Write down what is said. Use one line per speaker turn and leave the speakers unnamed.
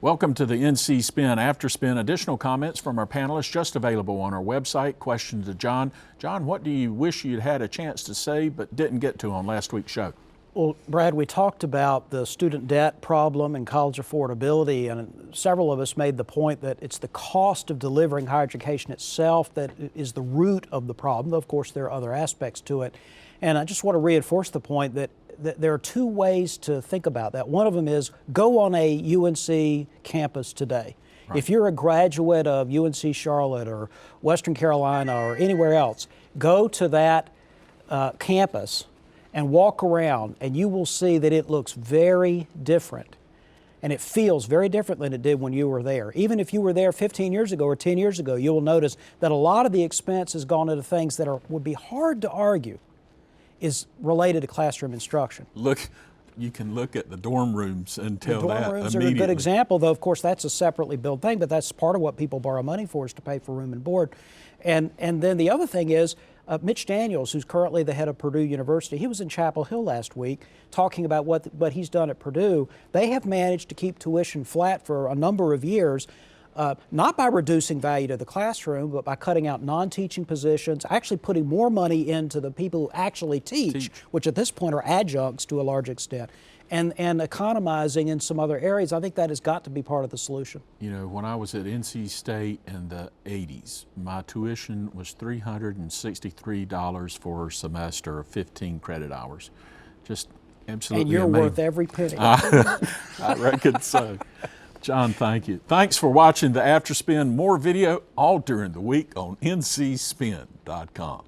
Welcome to the NC Spin After Spin. Additional comments from our panelists just available on our website. Question to John. John, what do you wish you'd had a chance to say but didn't get to on last week's show?
Well, Brad, we talked about the student debt problem and college affordability, and several of us made the point that it's the cost of delivering higher education itself that is the root of the problem. Of course, there are other aspects to it. And I just want to reinforce the point that there are two ways to think about that. One of them is go on a UNC campus today. Right. If you're a graduate of UNC Charlotte or Western Carolina or anywhere else, go to that campus and walk around, and you will see that it looks very different. And it feels very different than it did when you were there. Even if you were there 15 years ago or 10 years ago, you will notice that a lot of the expense has gone into things that would be hard to argue is related to classroom instruction.
Look, you can look at the dorm rooms and tell that immediately.
The dorm rooms are a good example, though of course that's a separately billed thing, but that's part of what people borrow money for, is to pay for room and board. And then the other thing is, Mitch Daniels, who's currently the head of Purdue University, he was in Chapel Hill last week talking about what he's done at Purdue. They have managed to keep tuition flat for a number of years, not by reducing value to the classroom, but by cutting out non-teaching positions, actually putting more money into the people who actually teach, which at this point are adjuncts to a large extent, and economizing in some other areas. I think that has got to be part of the solution.
You know, when I was at NC State in the 80s, my tuition was $363 for a semester of 15 credit hours. Just absolutely
And you're
amazing.
worth every penny.
I reckon so. John, thank you. Thanks for watching the After Spin. More video all during the week on ncspin.com.